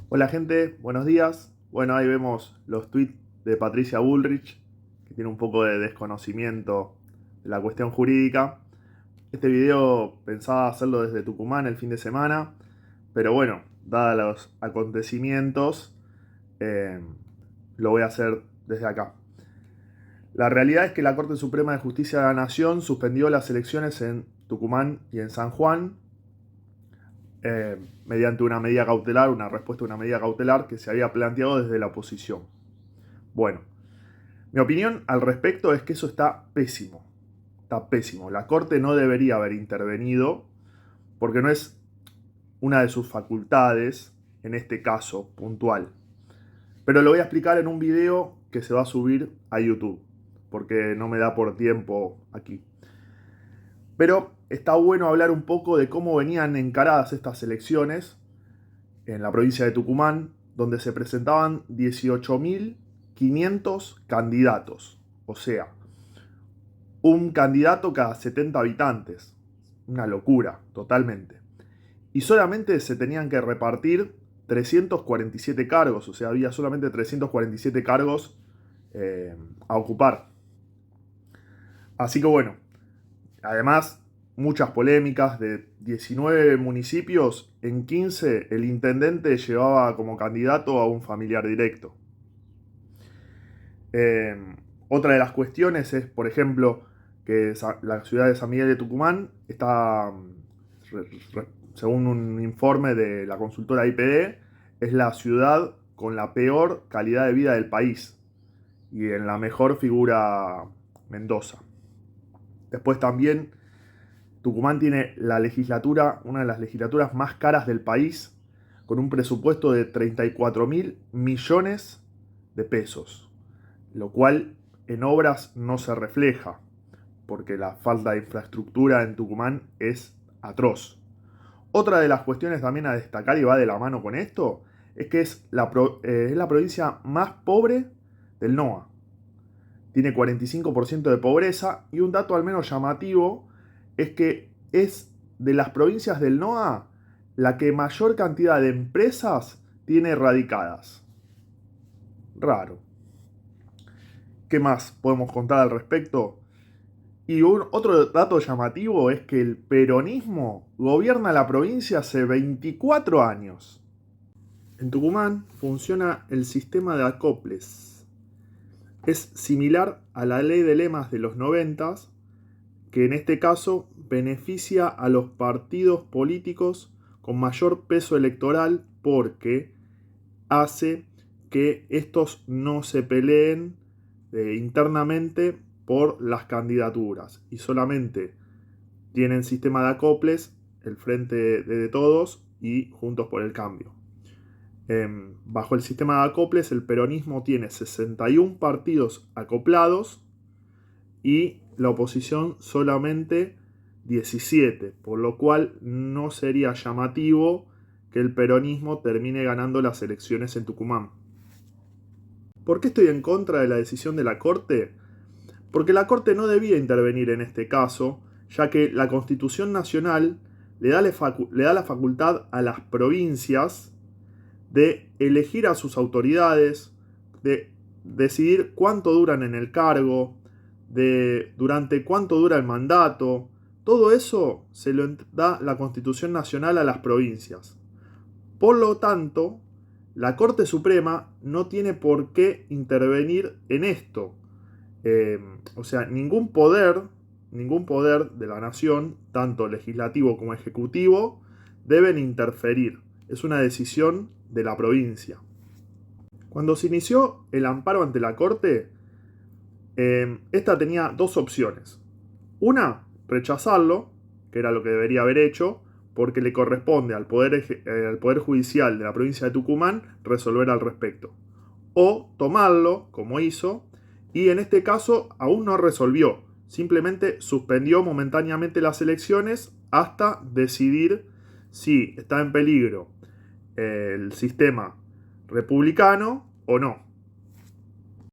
Hola gente, buenos días. Bueno, ahí vemos los tweets de Patricia Bullrich, que tiene un poco de desconocimiento de la cuestión jurídica. Este video pensaba hacerlo desde Tucumán el fin de semana, pero bueno, dados los acontecimientos, eh, lo voy a hacer desde acá. La realidad es que la Corte Suprema de Justicia de la Nación suspendió las elecciones en Tucumán y en San Juan mediante una medida cautelar, una respuesta a una medida cautelar que se había planteado desde la oposición. Bueno, mi opinión al respecto es que eso está pésimo. Está pésimo. La Corte no debería haber intervenido porque no es una de sus facultades en este caso puntual. Pero lo voy a explicar en un video que se va a subir a YouTube porque no me da por tiempo aquí. Pero está bueno hablar un poco de cómo venían encaradas estas elecciones en la provincia de Tucumán, donde se presentaban 18.500 candidatos. O sea, un candidato cada 70 habitantes. Una locura, totalmente. Y solamente se tenían que repartir 347 cargos, o sea, había solamente 347 cargos a ocupar. Así que bueno, además, muchas polémicas de 19 municipios, en 15 el intendente llevaba como candidato a un familiar directo. Eh, Otra de las cuestiones es, por ejemplo, que la ciudad de San Miguel de Tucumán está, según un informe de la consultora IPD, es la ciudad con la peor calidad de vida del país. Y en la mejor figura Mendoza. Después también Tucumán tiene la legislatura, una de las legislaturas más caras del país, con un presupuesto de 34.000 millones de pesos, lo cual en obras no se refleja, porque la falta de infraestructura en Tucumán es atroz. Otra de las cuestiones también a destacar y va de la mano con esto, es que es la provincia más pobre del NOA. Tiene 45% de pobreza y un dato al menos llamativo es que es de las provincias del NOA la que mayor cantidad de empresas tiene radicadas. Raro. ¿Qué más podemos contar al respecto? Y otro dato llamativo es que el peronismo gobierna la provincia hace 24 años. En Tucumán funciona el sistema de acoples. Es similar a la ley de lemas de los 90, que en este caso beneficia a los partidos políticos con mayor peso electoral porque hace que estos no se peleen internamente por las candidaturas y solamente tienen sistema de acoples el Frente de Todos y Juntos por el Cambio. Bajo el sistema de acoples el peronismo tiene 61 partidos acoplados y la oposición solamente 17, por lo cual no sería llamativo que el peronismo termine ganando las elecciones en Tucumán. ¿Por qué estoy en contra de la decisión de la Corte? Porque la Corte no debía intervenir en este caso, ya que la Constitución Nacional le da la facultad a las provincias de elegir a sus autoridades, de decidir cuánto duran en el cargo, de durante cuánto dura el mandato. Todo eso se lo da la Constitución Nacional a las provincias. Por lo tanto, la Corte Suprema no tiene por qué intervenir en esto. O sea, ningún poder de la nación, tanto legislativo como ejecutivo, deben interferir. Es una decisión de la provincia. Cuando se inició el amparo ante la Corte, esta tenía dos opciones. Una, rechazarlo, que era lo que debería haber hecho, porque le corresponde al Poder Judicial de la provincia de Tucumán resolver al respecto. O tomarlo, como hizo, y en este caso aún no resolvió. Simplemente suspendió momentáneamente las elecciones hasta decidir si está en peligro el sistema republicano o no.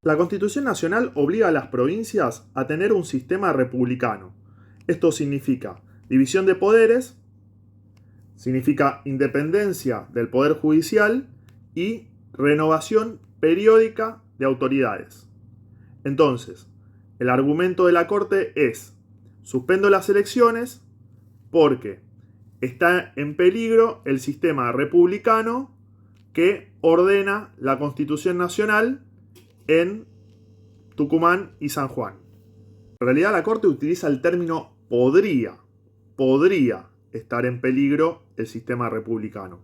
La Constitución Nacional obliga a las provincias a tener un sistema republicano. Esto significa división de poderes, significa independencia del Poder Judicial y renovación periódica de autoridades. Entonces, el argumento de la Corte es: suspendo las elecciones porque está en peligro el sistema republicano que ordena la Constitución Nacional en Tucumán y San Juan. En realidad la Corte utiliza el término podría estar en peligro el sistema republicano.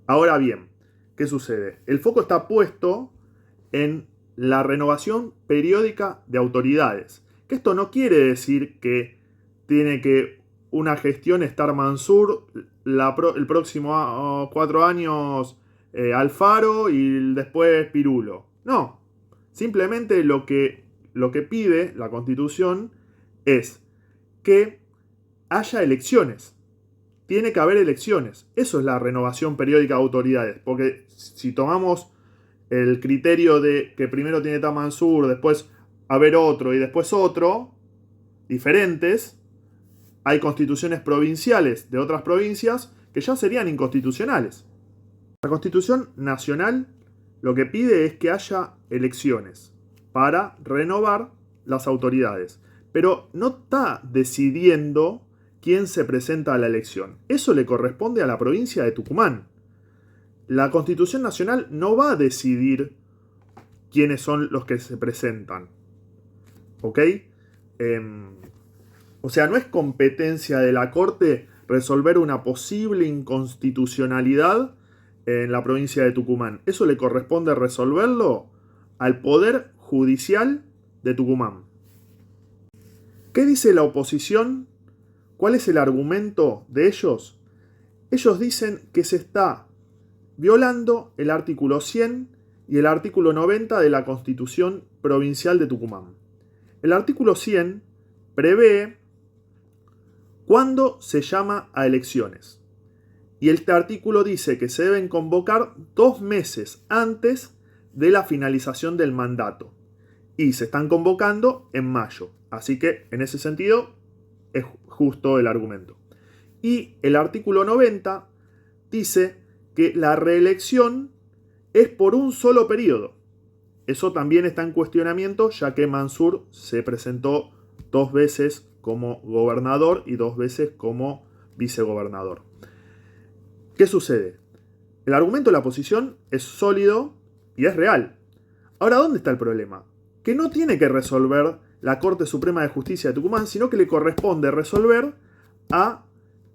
Ahora bien, ¿qué sucede? El foco está puesto en la renovación periódica de autoridades. Que esto no quiere decir que tiene que una gestión estar Mansur, el próximo 4 años Alfaro y después Pirulo. No, simplemente lo que pide la Constitución es que haya elecciones. Tiene que haber elecciones. Eso es la renovación periódica de autoridades. Porque si tomamos el criterio de que primero tiene que estar Mansur, después haber otro y después otro, diferentes, hay constituciones provinciales de otras provincias que ya serían inconstitucionales. La Constitución Nacional lo que pide es que haya elecciones para renovar las autoridades, pero no está decidiendo quién se presenta a la elección. Eso le corresponde a la provincia de Tucumán. La Constitución Nacional no va a decidir quiénes son los que se presentan. ¿Ok? O sea, no es competencia de la Corte resolver una posible inconstitucionalidad en la provincia de Tucumán. Eso le corresponde resolverlo al Poder Judicial de Tucumán. ¿Qué dice la oposición? ¿Cuál es el argumento de ellos? Ellos dicen que se está violando el artículo 100 y el artículo 90 de la Constitución Provincial de Tucumán. El artículo 100 prevé cuándo se llama a elecciones. Y este artículo dice que se deben convocar 2 meses antes de la finalización del mandato. Y se están convocando en mayo. Así que, en ese sentido, es justo el argumento. Y el artículo 90 dice que la reelección es por un solo periodo. Eso también está en cuestionamiento, ya que Mansur se presentó 2 veces como gobernador y 2 veces como vicegobernador. ¿Qué sucede? El argumento de la oposición es sólido y es real. Ahora, ¿dónde está el problema? Que no tiene que resolver la Corte Suprema de Justicia de Tucumán, sino que le corresponde resolver a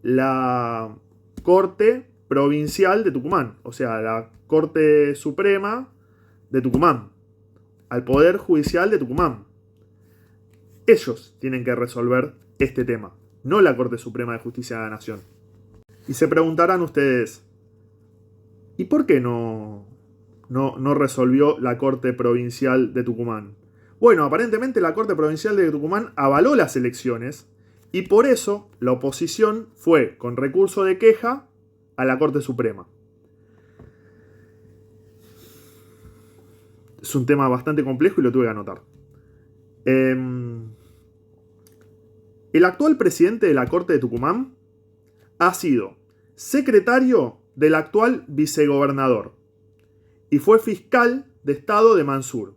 la Corte Provincial de Tucumán, o sea, a la Corte Suprema de Tucumán, al Poder Judicial de Tucumán. Ellos tienen que resolver este tema, no la Corte Suprema de Justicia de la Nación. Y se preguntarán ustedes, ¿y por qué no resolvió la Corte Provincial de Tucumán? Bueno, aparentemente la Corte Provincial de Tucumán avaló las elecciones y por eso la oposición fue con recurso de queja a la Corte Suprema. Es un tema bastante complejo y lo tuve que anotar. El actual presidente de la Corte de Tucumán ha sido secretario del actual vicegobernador y fue fiscal de Estado de Mansur.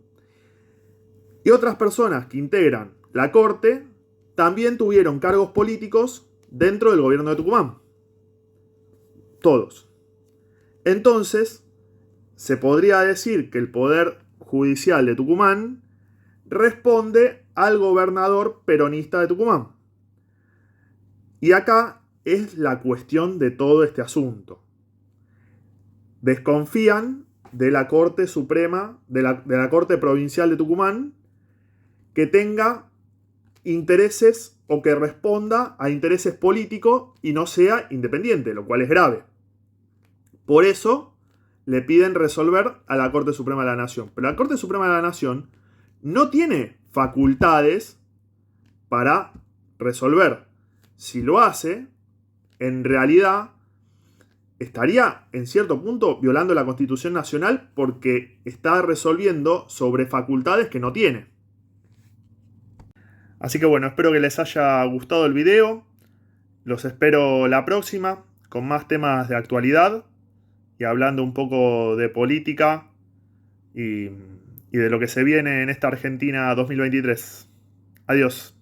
Y otras personas que integran la Corte también tuvieron cargos políticos dentro del gobierno de Tucumán. Todos. Entonces, se podría decir que el Poder Judicial de Tucumán responde al gobernador peronista de Tucumán. Y acá es la cuestión de todo este asunto. Desconfían de la Corte Suprema, de la Corte Provincial de Tucumán, que tenga intereses o que responda a intereses políticos y no sea independiente, lo cual es grave. Por eso le piden resolver a la Corte Suprema de la Nación. Pero la Corte Suprema de la Nación no tiene facultades para resolver. Si lo hace, en realidad estaría en cierto punto violando la Constitución Nacional porque está resolviendo sobre facultades que no tiene. Así que bueno, espero que les haya gustado el video. Los espero la próxima con más temas de actualidad. y hablando un poco de política y, y de lo que se viene en esta Argentina 2023. Adiós.